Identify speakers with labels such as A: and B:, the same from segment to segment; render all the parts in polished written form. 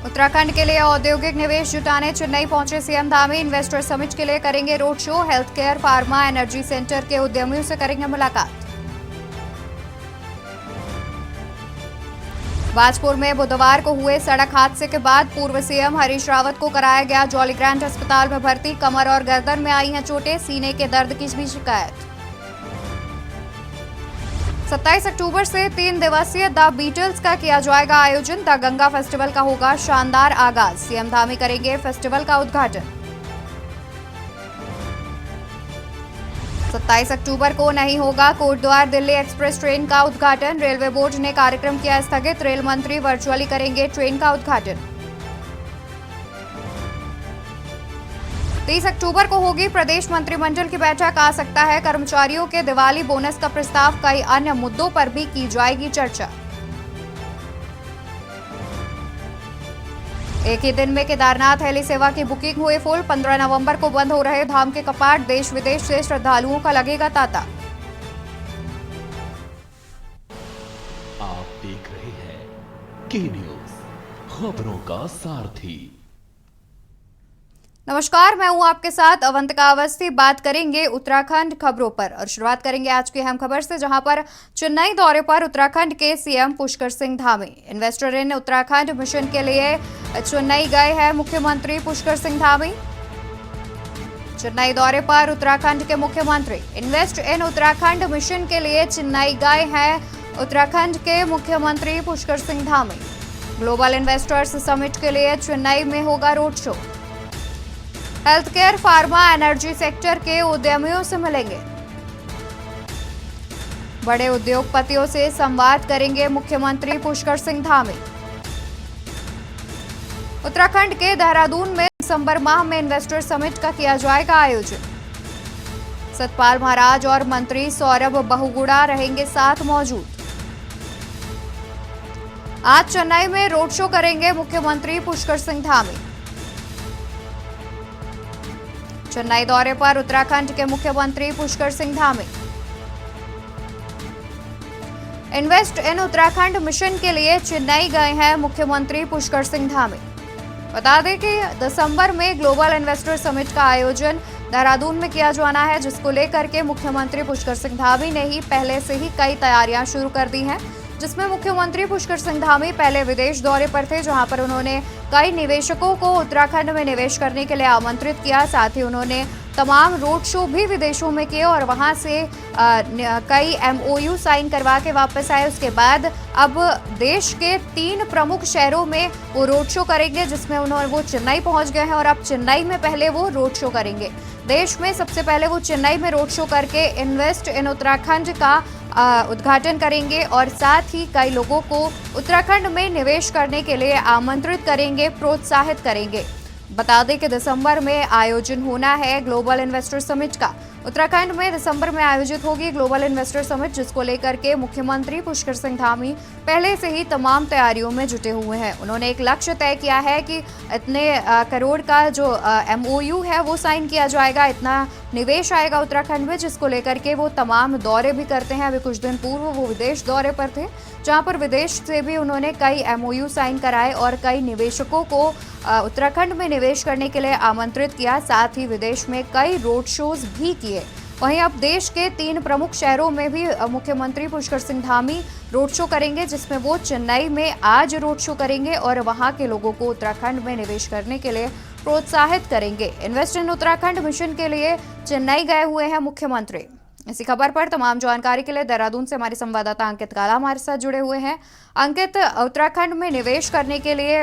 A: उत्तराखंड के लिए औद्योगिक निवेश जुटाने चेन्नई पहुंचे सीएम धामी। इन्वेस्टर समिट के लिए करेंगे road show. Health care, pharma, energy sector के उद्यमियों से करेंगे मुलाकात। बाजपुर में बुधवार को हुए सड़क हादसे के बाद पूर्व सीएम हरीश रावत को कराया गया जॉली ग्रांट अस्पताल में भर्ती। कमर और गर्दन में आई हैं चोटें, सीने के दर्द की भी शिकायत। 27 अक्टूबर से 3 दिवसीय द बीटल्स का किया जाएगा आयोजन। द गंगा फेस्टिवल का होगा शानदार आगाज। सीएम धामी करेंगे फेस्टिवल का उद्घाटन। 27 अक्टूबर को नहीं होगा कोटद्वार दिल्ली एक्सप्रेस ट्रेन का उद्घाटन। रेलवे बोर्ड ने कार्यक्रम किया स्थगित। रेल मंत्री वर्चुअली करेंगे ट्रेन का उद्घाटन। 30 अक्टूबर को होगी प्रदेश मंत्रिमंडल की बैठक। आ सकता है कर्मचारियों के दिवाली बोनस का प्रस्ताव। कई अन्य मुद्दों पर भी की जाएगी चर्चा। एक ही दिन में केदारनाथ हेली सेवा की बुकिंग हुई फुल। 15 नवंबर को बंद हो रहे धाम के कपाट। देश विदेश से श्रद्धालुओं का लगेगा तांता।
B: आप देख रहे हैं के न्यूज, खबरों का सारथी।
A: नमस्कार, मैं हूं आपके साथ अवंतिका अवस्थी। बात करेंगे उत्तराखंड खबरों पर और शुरुआत करेंगे आज की अहम खबर से, जहां पर चेन्नई दौरे पर उत्तराखंड के CM Pushkar Singh Dhami. Investor in Uttarakhand mission के लिए चेन्नई गए हैं मुख्यमंत्री पुष्कर सिंह धामी। चेन्नई दौरे पर उत्तराखंड के मुख्यमंत्री। इन्वेस्ट इन उत्तराखंड मिशन के लिए चेन्नई गए हैं उत्तराखंड के मुख्यमंत्री Pushkar Singh Dhami. Global investors summit के लिए चेन्नई में होगा road show. Health care, pharma, energy sector के उद्यमियों से मिलेंगे। बड़े उद्योगपतियों से संवाद करेंगे मुख्यमंत्री पुष्कर सिंह धामी। उत्तराखंड के देहरादून में दिसंबर माह में इन्वेस्टर समिट का किया जाएगा आयोजन। सतपाल महाराज और मंत्री सौरभ बहुगुणा रहेंगे साथ मौजूद। आज चेन्नई में रोड शो करेंगे मुख्यमंत्री पुष्कर सिंह धामी। चेन्नई दौरे पर उत्तराखंड के मुख्यमंत्री Pushkar Singh Dhami. Invest in Uttarakhand mission के लिए चेन्नई गए हैं मुख्यमंत्री पुष्कर सिंह धामी। बता दें कि दिसंबर में ग्लोबल इन्वेस्टर समिट का आयोजन देहरादून में किया जाना है, जिसको लेकर के मुख्यमंत्री पुष्कर सिंह धामी ने ही पहले से ही कई तैयारियां शुरू कर दी हैं, जिसमें मुख्यमंत्री पुष्कर सिंह धामी पहले विदेश दौरे पर थे, जहां पर उन्होंने कई निवेशकों को उत्तराखंड में निवेश करने के लिए आमंत्रित किया। साथ ही उन्होंने तमाम रोड शो भी विदेशों में किए और वहां से कई MOU साइन करवा के वापस आए। उसके बाद अब देश के 3 प्रमुख शहरों में वो रोड शो करेंगे, जिसमें वो चेन्नई पहुंच गए हैं और अब चेन्नई में पहले वो रोड शो करेंगे। देश में सबसे पहले वो चेन्नई में रोड शो करके इन्वेस्ट इन उत्तराखंड का उद्घाटन करेंगे और साथ ही कई लोगों को उत्तराखंड में निवेश करने के लिए आमंत्रित करेंगे, प्रोत्साहित करेंगे। बता दें कि दिसंबर में आयोजन होना है ग्लोबल इन्वेस्टर समिट का। उत्तराखंड में दिसंबर में आयोजित होगी ग्लोबल इन्वेस्टर समिट, जिसको लेकर के मुख्यमंत्री पुष्कर सिंह धामी पहले से ही तमाम तैयारियों में जुटे हुए हैं। उन्होंने एक लक्ष्य तय किया है कि इतने करोड़ का जो MOU है वो साइन किया जाएगा, इतना निवेश आएगा उत्तराखंड में, जिसको लेकर के वो तमाम दौरे भी करते हैं। अभी कुछ दिन पूर्व वो विदेश दौरे पर थे, जहां पर विदेश से भी उन्होंने कई MOU साइन कराए और कई निवेशकों को उत्तराखंड में निवेश करने के लिए आमंत्रित किया। साथ ही विदेश में कई रोड शोज भी किए। वहीं अब देश के 3 प्रमुख शहरों में भी मुख्यमंत्री पुष्कर सिंह धामी रोड शो करेंगे, जिसमें वो चेन्नई में आज रोड शो करेंगे और वहां के लोगों को उत्तराखंड में निवेश करने के लिए प्रोत्साहित करेंगे। इन्वेस्ट इन उत्तराखंड मिशन के लिए चेन्नई गए हुए हैं मुख्यमंत्री। इसी खबर पर तमाम जानकारी के लिए देहरादून से हमारे संवाददाता अंकित काला हमारे साथ जुड़े हुए हैं। अंकित, उत्तराखंड में निवेश करने के लिए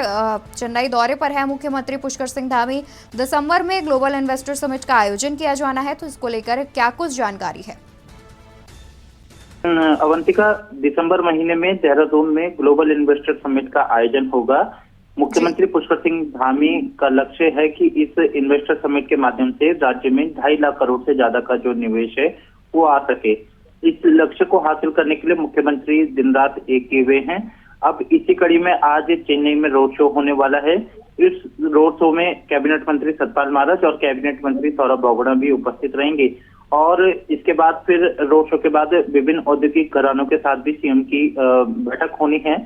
A: चेन्नई दौरे पर है मुख्यमंत्री पुष्कर सिंह धामी। दिसंबर में ग्लोबल इन्वेस्टर समिट का आयोजन किया जाना है, तो इसको लेकर क्या कुछ जानकारी है?
C: अवंतिका, दिसंबर महीने में देहरादून में ग्लोबल इन्वेस्टर समिट का आयोजन होगा। मुख्यमंत्री पुष्कर सिंह धामी का लक्ष्य है कि इस इन्वेस्टर समिट के माध्यम से राज्य में 2.5 लाख करोड़ से ज्यादा का जो निवेश है वो आ सके। इस लक्ष्य को हासिल करने के लिए मुख्यमंत्री दिन रात एक किए हुए हैं। अब इसी कड़ी में आज चेन्नई में रोड शो होने वाला है। इस रोड शो में कैबिनेट मंत्री सतपाल महाराज और कैबिनेट मंत्री सौरभ बहुगुणा भी उपस्थित रहेंगे और इसके बाद फिर रोड शो के बाद विभिन्न औद्योगिक घरानों के साथ भी सीएम की बैठक होनी है।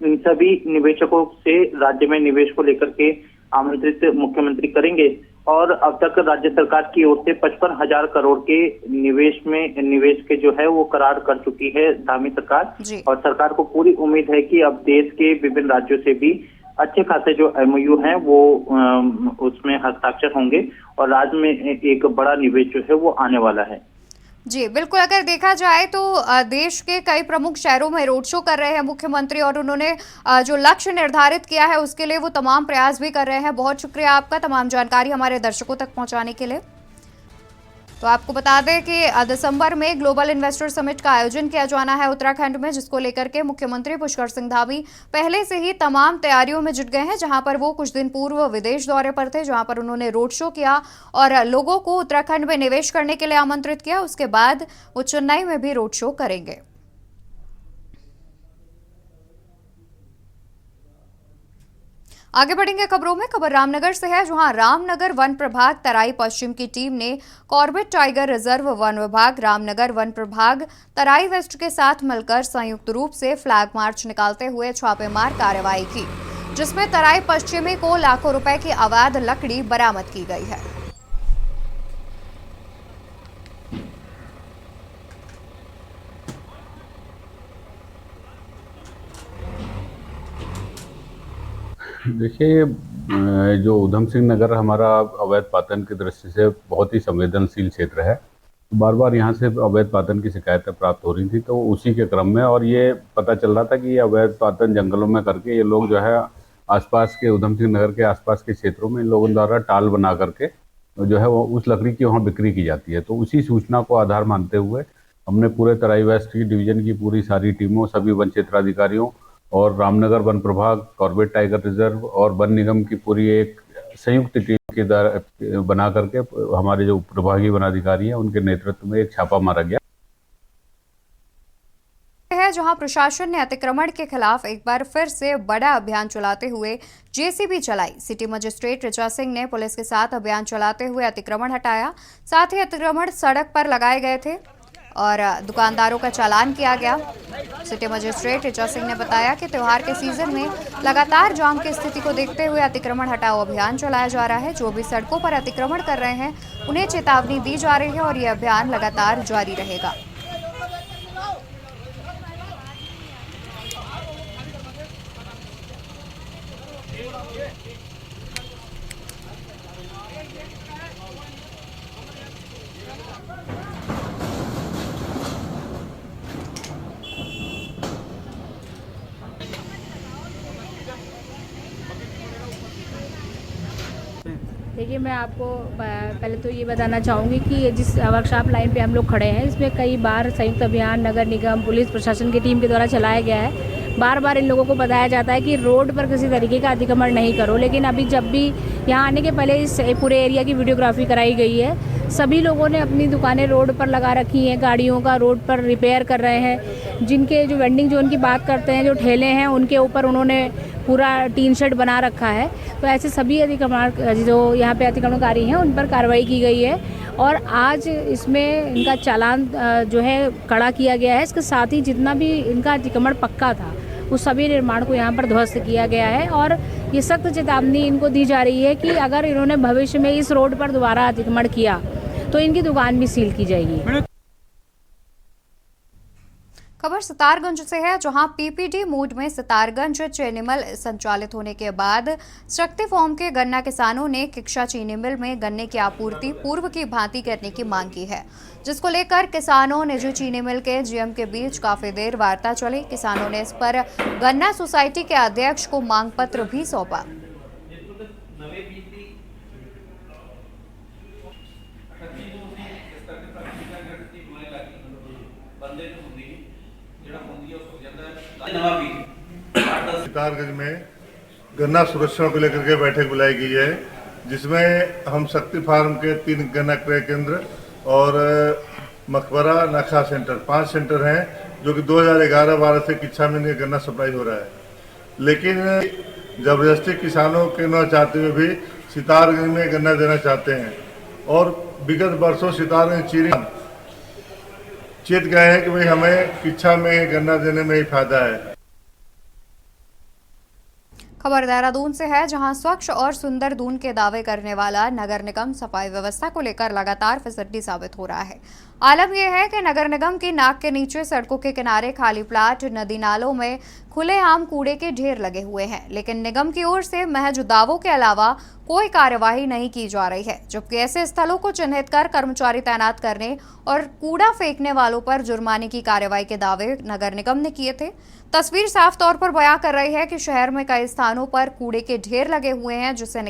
C: इन सभी निवेशकों से राज्य में निवेश को लेकर के आमंत्रित मुख्यमंत्री करेंगे। और अब तक राज्य सरकार की ओर से 55,000 करोड़ के निवेश के जो है वो करार कर चुकी है धामी सरकार। और सरकार को पूरी उम्मीद है कि अब देश के विभिन्न राज्यों से भी अच्छे खासे जो MOU हैं वो उसमें हस्ताक्षर होंगे और राज्य में एक बड़ा निवेश जो है वो आने वाला है।
A: जी बिल्कुल, अगर देखा जाए तो देश के कई प्रमुख शहरों में रोड शो कर रहे हैं मुख्यमंत्री और उन्होंने जो लक्ष्य निर्धारित किया है उसके लिए वो तमाम प्रयास भी कर रहे हैं। बहुत शुक्रिया आपका तमाम जानकारी हमारे दर्शकों तक पहुंचाने के लिए। तो आपको बता दें कि दिसंबर में ग्लोबल इन्वेस्टर समिट का आयोजन किया जाना है उत्तराखंड में, जिसको लेकर के मुख्यमंत्री पुष्कर सिंह धामी पहले से ही तमाम तैयारियों में जुट गए हैं। जहां पर वो कुछ दिन पूर्व विदेश दौरे पर थे, जहां पर उन्होंने रोड शो किया और लोगों को उत्तराखंड में निवेश करने के लिए आमंत्रित किया। उसके बाद वो चेन्नई में भी रोड शो करेंगे। आगे बढ़ेंगे खबरों में। खबर रामनगर से है, जहां रामनगर वन प्रभाग तराई पश्चिम की टीम ने कॉर्बेट टाइगर रिजर्व वन विभाग, रामनगर वन प्रभाग तराई वेस्ट के साथ मिलकर संयुक्त रूप से फ्लैग मार्च निकालते हुए छापेमार कार्रवाई की, जिसमें तराई पश्चिमी को लाखों रुपए की अवैध लकड़ी बरामद की गई है।
D: देखिए, जो उधम सिंह नगर हमारा अवैध पातन की दृष्टि से बहुत ही संवेदनशील क्षेत्र है। बार बार यहाँ से अवैध पातन की शिकायतें प्राप्त हो रही थी, तो उसी के क्रम में और ये पता चल रहा था कि ये अवैध पातन जंगलों में करके ये लोग जो है आसपास के उधम सिंह नगर के आसपास के क्षेत्रों में इन लोगों द्वारा टाल बना करके जो है वो उस लकड़ी की वहाँ बिक्री की जाती है। तो उसी सूचना को आधार मानते हुए हमने पूरे तराई वेस्ट की डिवीजन की पूरी सारी टीमों, सभी वन क्षेत्राधिकारियों और रामनगर वन प्रभाग, कॉर्बेट टाइगर रिजर्व और वन निगम की पूरी एक संयुक्त टीम के द्वारा बना करके हमारे जो प्रभागीय वनाधिकारी हैं उनके नेतृत्व में एक छापा मारा गया
A: है, जहां प्रशासन ने अतिक्रमण के खिलाफ एक बार फिर से बड़ा अभियान चलाते हुए JCB चलाई। सिटी मजिस्ट्रेट ऋचा सिंह ने पुलिस के साथ अभियान चलाते हुए अतिक्रमण हटाया। साथ ही अतिक्रमण सड़क पर लगाए गए थे और दुकानदारों का चालान किया गया। सिटी मजिस्ट्रेट ऋचा सिंह ने बताया कि त्योहार के सीजन में लगातार जाम की स्थिति को देखते हुए अतिक्रमण हटाओ अभियान चलाया जा रहा है। जो भी सड़कों पर अतिक्रमण कर रहे हैं उन्हें चेतावनी दी जा रही है और ये अभियान लगातार जारी रहेगा।
E: देखिए, मैं आपको पहले तो ये बताना चाहूँगी कि जिस वर्कशॉप लाइन पे हम लोग खड़े हैं इसमें कई बार संयुक्त अभियान नगर निगम पुलिस प्रशासन की टीम के द्वारा चलाया गया है। बार बार इन लोगों को बताया जाता है कि रोड पर किसी तरीके का अतिक्रमण नहीं करो, लेकिन अभी जब भी यहाँ आने के पहले इस पूरे एरिया की वीडियोग्राफी कराई गई है। सभी लोगों ने अपनी दुकानें रोड पर लगा रखी हैं, गाड़ियों का रोड पर रिपेयर कर रहे हैं। जिनके जो वेंडिंग जोन की बात करते हैं, जो ठेले हैं, उनके ऊपर उन्होंने पूरा टीन शेड बना रखा है। तो ऐसे सभी अतिक्रमण जो यहाँ पे अतिक्रमणकारी हैं उन पर कार्रवाई की गई है और आज इसमें इनका चालान जो है कड़ा किया गया है। इसके साथ ही जितना भी इनका अतिक्रमण पक्का था उस सभी निर्माण को यहाँ पर ध्वस्त किया गया है और ये सख्त चेतावनी इनको दी जा रही है कि अगर इन्होंने भविष्य में इस रोड पर दोबारा अतिक्रमण किया तो इनकी दुकान भी सील की जाएगी।
A: खबर सितारगंज से है, जहां PPD मोड में सितारगंज चीनी मिल संचालित होने के बाद शक्ति फॉर्म के गन्ना किसानों ने किक्षा चीनी मिल में गन्ने की आपूर्ति पूर्व की भांति करने की मांग की है, जिसको लेकर किसानों निजी चीनी मिल के GM के बीच काफी देर वार्ता चली। किसानों ने इस पर गन्ना सोसाइटी के अध्यक्ष को मांग पत्र भी सौंपा।
F: सितारगंज में गन्ना सुरक्षा को लेकर के बैठक बुलाई गई है, जिसमें हम शक्ति फार्म के 3 गन्ना क्रय केंद्र और मकबरा नाखा सेंटर 5 सेंटर हैं, जो कि 2011-12 से किच्छा में गन्ना सप्लाई हो रहा है। लेकिन जबरदस्ती किसानों के न चाहते हुए भी सितारगंज में गन्ना देना चाहते हैं और विगत वर्षों सितारगंज चीनी चेत गए हैं कि भाई हमें किच्छा में गन्ना देने में ही फायदा है।
A: खबर देहरादून से है, जहां स्वच्छ और सुंदर दून के दावे करने वाला नगर निगम सफाई व्यवस्था को लेकर लगातार फिसड्डी साबित हो रहा है। आलम यह है कि नगर निगम की नाक के नीचे सड़कों के किनारे खाली प्लाट, नदी नालों में खुलेआम कूड़े के ढेर लगे हुए हैं, लेकिन निगम की ओर से महज दावों के अलावा कोई कार्यवाही नहीं की जा रही है। जबकि ऐसे स्थलों को चिन्हित कर कर्मचारी तैनात करने और कूड़ा फेंकने वालों पर जुर्माने की कार्रवाई के दावे नगर निगम ने किए थे। तस्वीर साफ तौर पर बयां कर रही है कि शहर में कई स्थानों पर कूड़े के ढेर लगे हुए हैं, जिससे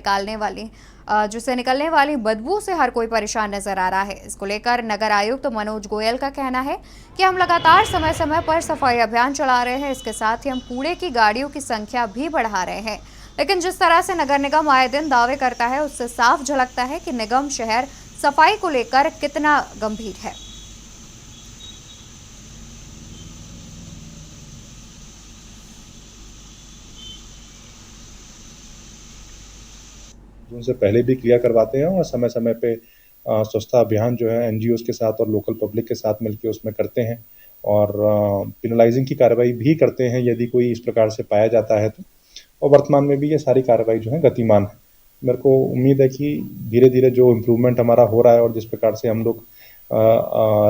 A: निकलने वाली बदबू से हर कोई परेशान नजर आ रहा है। इसको लेकर नगर आयुक्त मनोज गोयल का कहना है कि हम लगातार समय समय पर सफाई अभियान चला रहे हैं, इसके साथ ही हम कूड़े की गाड़ियों की संख्या भी बढ़ा रहे हैं। लेकिन जिस तरह से नगर निगम आए दिन दावे करता है, उससे साफ झलकता है कि निगम शहर सफाई को लेकर कितना गंभीर है।
G: उनसे पहले भी क्लियर करवाते हैं और समय समय पे स्वच्छता अभियान जो है एनजीओज के साथ और लोकल पब्लिक के साथ मिलकर उसमें करते हैं और पेनलाइजिंग की कार्रवाई भी करते हैं यदि कोई इस प्रकार से पाया जाता है तो। और वर्तमान में भी ये सारी कार्रवाई जो है गतिमान है। मेरे को उम्मीद है कि धीरे धीरे जो इम्प्रूवमेंट हमारा हो रहा है और जिस प्रकार से हम लोग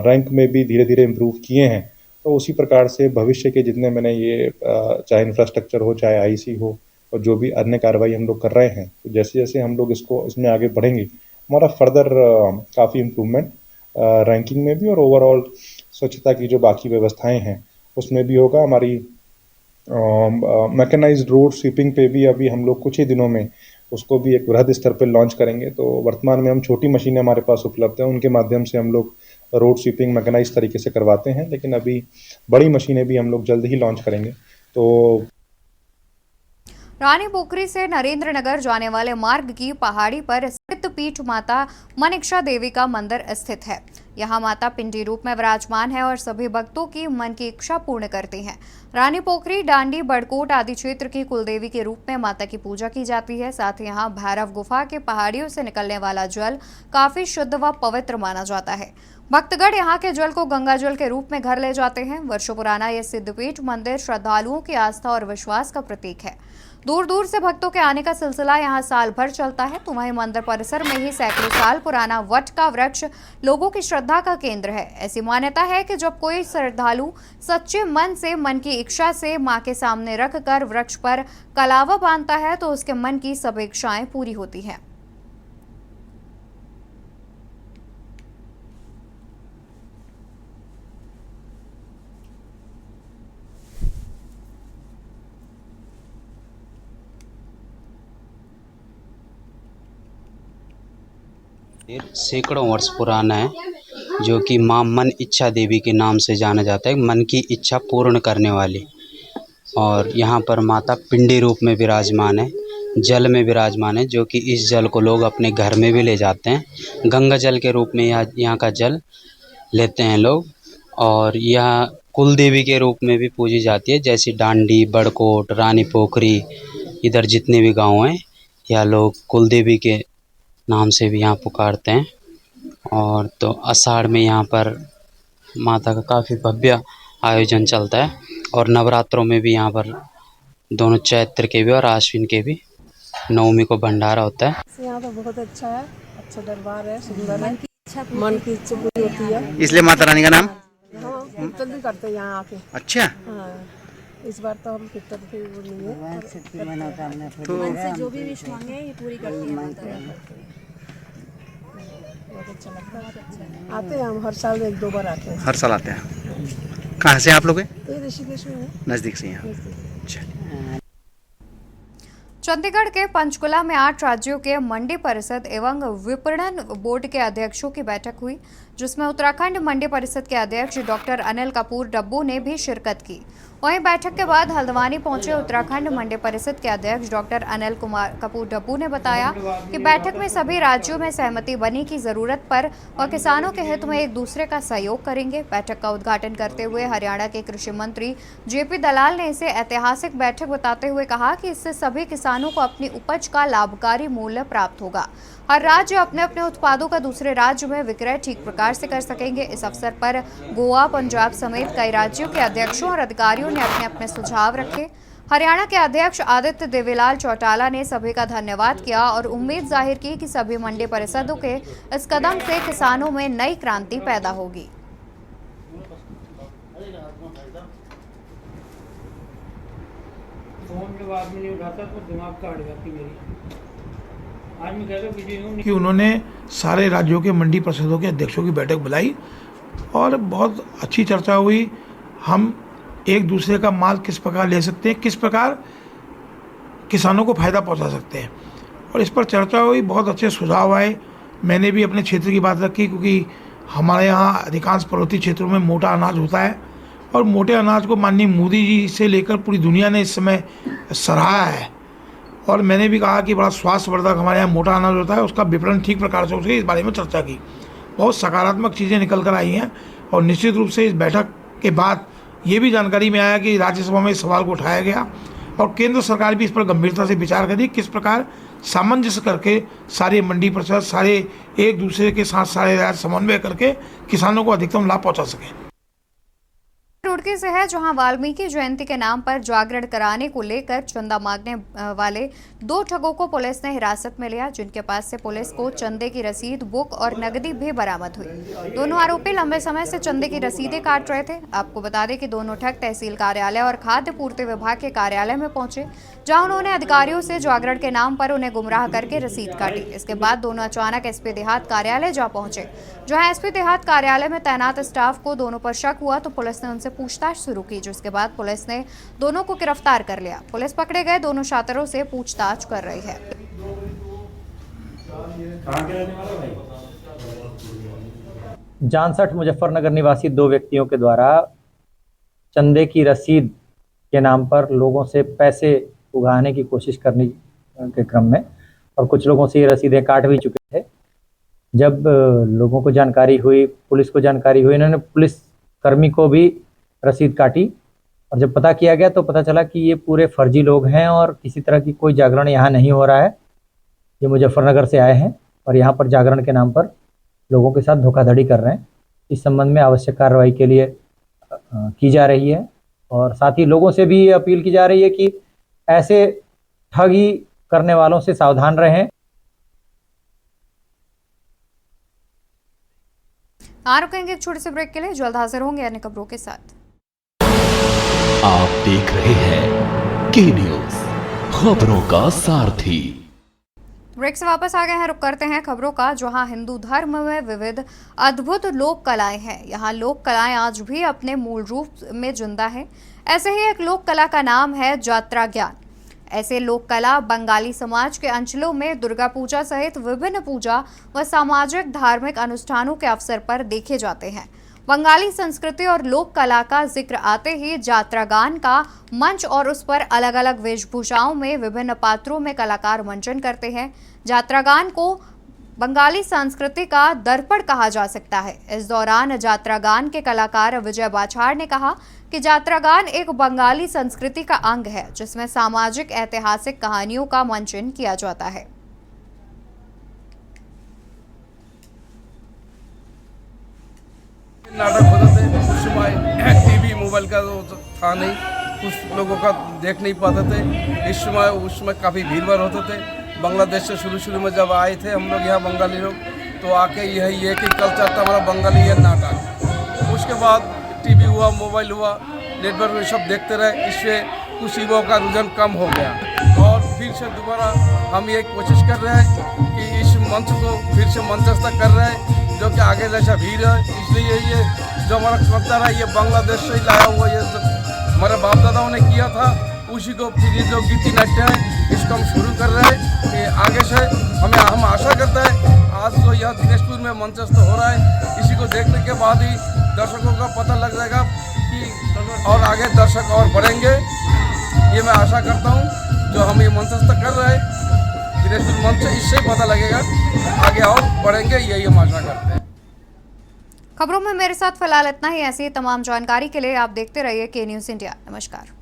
G: रैंक में भी धीरे धीरे इम्प्रूव किए हैं, तो उसी प्रकार से भविष्य के जितने मैंने ये चाहे इंफ्रास्ट्रक्चर हो, चाहे आईसी हो और जो भी अन्य कार्रवाई हम लोग कर रहे हैं, तो जैसे जैसे हम लोग इसमें आगे बढ़ेंगे, हमारा फर्दर काफ़ी इम्प्रूवमेंट रैंकिंग में भी और ओवरऑल स्वच्छता की जो बाकी व्यवस्थाएं हैं उसमें भी होगा। हमारी मैकेनाइज्ड रोड स्वीपिंग पे भी अभी हम लोग कुछ ही दिनों में उसको भी एक वृहद स्तर पर लॉन्च करेंगे। तो वर्तमान में हम छोटी मशीनें हमारे पास उपलब्ध हैं, उनके माध्यम से हम लोग रोड स्वीपिंग मैकेनाइज्ड तरीके से करवाते हैं, लेकिन अभी बड़ी मशीनें भी हम लोग जल्द ही लॉन्च करेंगे। तो
A: रानी पोखरी से नरेंद्र नगर जाने वाले मार्ग की पहाड़ी पर स्थित पीठ माता मनिक्षा देवी का मंदिर स्थित है। यहाँ माता पिंडी रूप में विराजमान है और सभी भक्तों की मन की इच्छा पूर्ण करती हैं। रानी पोखरी, डांडी, बड़कोट आदि क्षेत्र की कुलदेवी के रूप में माता की पूजा की जाती है। साथ ही यहाँ भैरव गुफा के पहाड़ियों से निकलने वाला जल काफी शुद्ध व पवित्र माना जाता है। भक्तगण यहाँ के जल को गंगा जल के रूप में घर ले जाते हैं। वर्षों पुराना यह सिद्धपीठ मंदिर श्रद्धालुओं की आस्था और विश्वास का प्रतीक है। दूर दूर से भक्तों के आने का सिलसिला यहाँ साल भर चलता है। तो वहीं मंदिर परिसर में ही सैकड़ों साल पुराना वट का वृक्ष लोगों की श्रद्धा का केंद्र है। ऐसी मान्यता है कि जब कोई श्रद्धालु सच्चे मन से, मन की इच्छा से मां के सामने रखकर वृक्ष पर कलावा बांधता है, तो उसके मन की सब इच्छाएं पूरी होती हैं।
H: सैकड़ों वर्ष पुराना है, जो कि मां मन इच्छा देवी के नाम से जाना जाता है, मन की इच्छा पूर्ण करने वाली। और यहाँ पर माता पिंडी रूप में विराजमान है, जल में विराजमान है, जो कि इस जल को लोग अपने घर में भी ले जाते हैं। गंगा जल के रूप में यहाँ का जल लेते हैं लोग। और यह कुल देवी के रूप में भी पूजी जाती है, जैसे डांडी, बड़कोट, रानी पोखरी, इधर जितने भी गाँव हैं, यह लोग कुल देवी के नाम से भी यहाँ पुकारते हैं। और तो आषाढ़ में यहाँ पर माता का काफ़ी भव्य आयोजन चलता है। और नवरात्रों में भी यहाँ पर दोनों चैत्र के भी और आश्विन के भी नवमी को भंडारा होता है।
I: यहाँ तो बहुत अच्छा है, अच्छा दरबार है, सुंदर है, मन की इच्छा पूरी होती है।
J: इसलिए माता रानी का नाम
I: कीर्तन भी करते हैं यहाँ आके।
J: अच्छा,
I: हाँ, इस बार तो हम कीर्तन की वो नहीं है,
J: तो
E: मन से जो भी विश मांगे ये पूरी करती है माता।
I: बहुत अच्छा लगता है। आते हैं हम हर साल 1-2 बार आते हैं।
J: हर साल आते हैं। कहाँ से आप लोग हैं?
I: ये ऋषिकेश में है,
J: नज़दीक से यहाँ। अच्छा।
A: चंडीगढ़ के पंचकुला में 8 राज्यों के मंडी परिषद एवं विपणन बोर्ड के अध्यक्षों की बैठक हुई, जिसमें उत्तराखंड मंडी परिषद के अध्यक्ष डॉक्टर अनिल कपूर डब्बू ने भी शिरकत की। वहीं बैठक के बाद हल्द्वानी पहुंचे उत्तराखंड मंडी परिषद के अध्यक्ष डॉक्टर अनिल कपूर डब्बू ने बताया कि बैठक में सभी राज्यों में सहमति बनी की जरूरत पर और किसानों के हित में एक दूसरे का सहयोग करेंगे। बैठक का उद्घाटन करते हुए हरियाणा के कृषि मंत्री जेपी दलाल ने इसे ऐतिहासिक बैठक बताते हुए कहा कि इससे सभी किसानों को अपनी उपज का लाभकारी मूल्य प्राप्त होगा। हर राज्य अपने अपने उत्पादों का दूसरे राज्य में विक्रय ठीक प्रकार से कर सकेंगे। इस अवसर पर गोवा, पंजाब समेत कई राज्यों के अध्यक्षों और अधिकारियों ने अपने अपने सुझाव रखे। हरियाणा के अध्यक्ष आदित्य देवीलाल चौटाला ने सभी का धन्यवाद किया और उम्मीद जाहिर की कि सभी मंडी परिषदों के इस कदम से किसानों में नई क्रांति पैदा होगी।
K: कि उन्होंने सारे राज्यों के मंडी परिषदों के अध्यक्षों की बैठक बुलाई और बहुत अच्छी चर्चा हुई। हम एक दूसरे का माल किस प्रकार ले सकते हैं, किस प्रकार किसानों को फ़ायदा पहुंचा सकते हैं, और इस पर चर्चा हुई। बहुत अच्छे सुझाव आए। मैंने भी अपने क्षेत्र की बात रखी, क्योंकि हमारे यहाँ अधिकांश पर्वतीय क्षेत्रों में मोटा अनाज होता है और मोटे अनाज को माननीय मोदी जी से लेकर पूरी दुनिया ने इस समय सराहा है। और मैंने भी कहा कि बड़ा स्वास्थ्यवर्धक हमारे यहाँ मोटा अनाज होता है, उसका विपणन ठीक प्रकार से उसे इस बारे में चर्चा की। बहुत सकारात्मक चीज़ें निकल कर आई हैं और निश्चित रूप से इस बैठक के बाद ये भी जानकारी में आया कि राज्यसभा में इस सवाल को उठाया गया और केंद्र सरकार भी इस पर गंभीरता से विचार करी किस प्रकार सामंजस्य करके सारे मंडी परिषद सारे एक दूसरे के साथ सारे समन्वय करके किसानों को अधिकतम लाभ पहुंचा सकें।
A: रुड़की से है, जहां वाल्मीकि जयंती के नाम पर जागरण कराने को लेकर चंदा मांगने वाले 2 ठगों को पुलिस ने हिरासत में लिया, जिनके पास से पुलिस को चंदे की रसीद, बुक और नकदी भी बरामद हुई। दोनों आरोपी लंबे समय से चंदे की रसीदें काट रहे थे। आपको बता दें कि दोनों ठग तहसील कार्यालय और खाद्य पूर्ति विभाग के कार्यालय में पहुंचे, जहां उन्होंने अधिकारियों से जागरण के नाम पर उन्हें गुमराह करके रसीद काटी। इसके बाद दोनों अचानक एसपी देहात कार्यालय जा पहुंचे, जहां एसपी देहात कार्यालय में तैनात स्टाफ को दोनों पर शक हुआ तो पुलिस ने उनसे पूछताछ शुरू की, जिसके बाद पुलिस ने दोनों को गिरफ्तार कर लिया। पुलिस पकड़े गए दोनों छात्रों से पूछताछ कर रही है।
L: जानसठ मुजफ्फरनगर निवासी 2 व्यक्तियों के द्वारा चंदे की रसीद के नाम पर लोगों से पैसे उगाने की कोशिश करने के क्रम में, और कुछ लोगों से ये रसीदें काट भी चुके थे। जब लोगों को जानकारी हुई, पुलिस को जानकारी हुई, इन्होंने पुलिस कर्मी को भी रसीद काटी और जब पता किया गया तो पता चला कि ये पूरे फर्जी लोग हैं और किसी तरह की कोई जागरण यहाँ नहीं हो रहा है। ये मुजफ्फरनगर से आए हैं और यहाँ पर जागरण के नाम पर लोगों के साथ धोखाधड़ी कर रहे हैं। इस संबंध में आवश्यक कार्रवाई के लिए की जा रही है और साथ ही लोगों से भी अपील की जा रही है कि ऐसे ठगी करने वालों से सावधान रहें।
A: रुकेंगे एक छोटे से ब्रेक के लिए, जल्द हाजिर होंगे अन्य खबरों के साथ।
B: आप देख रहे हैं के न्यूज, खबरों का सारथी।
A: ब्रेक से वापस आ गए हैं, रुक करते हैं खबरों का। जहां हिंदू धर्म में विविध अद्भुत लोक कलाएं हैं, यहां लोक कलाएं आज भी अपने मूल रूप में जिंदा है। ऐसे ही एक लोक कला का नाम है जात्रा ज्ञान। ऐसे लोक कला बंगाली समाज के अंचलों में दुर्गा पूजा सहित विभिन्न पूजा व सामाजिक धार्मिक अनुष्ठानों के अवसर पर देखे जाते हैं। बंगाली संस्कृति और लोक कला का जिक्र आते ही जात्रा गान का मंच और उस पर अलग अलग वेशभूषाओं में विभिन्न पात्रों में कलाकार मंचन करते हैं। जात्रा गान को बंगाली संस्कृति का दर्पण कहा जा सकता है। इस दौरान जात्रा गान के कलाकार विजय बाछाड़ ने कहा कि जात्रा गान एक बंगाली संस्कृति का अंग है, जिसमें सामाजिक ऐतिहासिक कहानियों का मंचन किया जाता है।
M: नाटक होते थे उस समय टीवी मोबाइल का था नहीं, कुछ लोगों का देख नहीं पाते थे। इस समय उसमें काफ़ी भीड़ भाड़ होते थे। बांग्लादेश से शुरू में जब आए थे हम लोग यहाँ बंगाली लोग, तो आके यही एक ही कल्चर था हमारा बंगाली ये नाटक। उसके बाद टीवी हुआ, मोबाइल हुआ, नेटवर्क में सब देखते रहे, इससे कुछ युवाओं का रुझान कम हो गया। और फिर से दोबारा हम ये कोशिश कर रहे हैं कि इस मंच को फिर से मंचस्थ कर रहे हैं, जो कि आगे जैसा भीड़ है। इसलिए ये जो हमारा कल्चर है ये बांग्लादेश से ही लाया हुआ, ये हमारे बाप दादाओं ने किया था, उसी को फिर ये जो गीति नाट्य है इसको हम शुरू कर रहे हैं कि आगे से हम आशा करते हैं आज तो यह दिनेशपुर में मंचस्थ हो रहा है, इसी को देखने के बाद ही दर्शकों का पता लग जाएगा कि और आगे दर्शक और बढ़ेंगे। ये मैं आशा करता हूँ जो हम ये मंचस्थ कर रहे हैं दिनेशपुर मंच, इससे पता लगेगा आगे और बढ़ेंगे, यही हम आशा करते हैं।
A: खबरों में मेरे साथ फिलहाल इतना ही। ऐसी तमाम जानकारी के लिए आप देखते रहिए के न्यूज़ इंडिया। नमस्कार।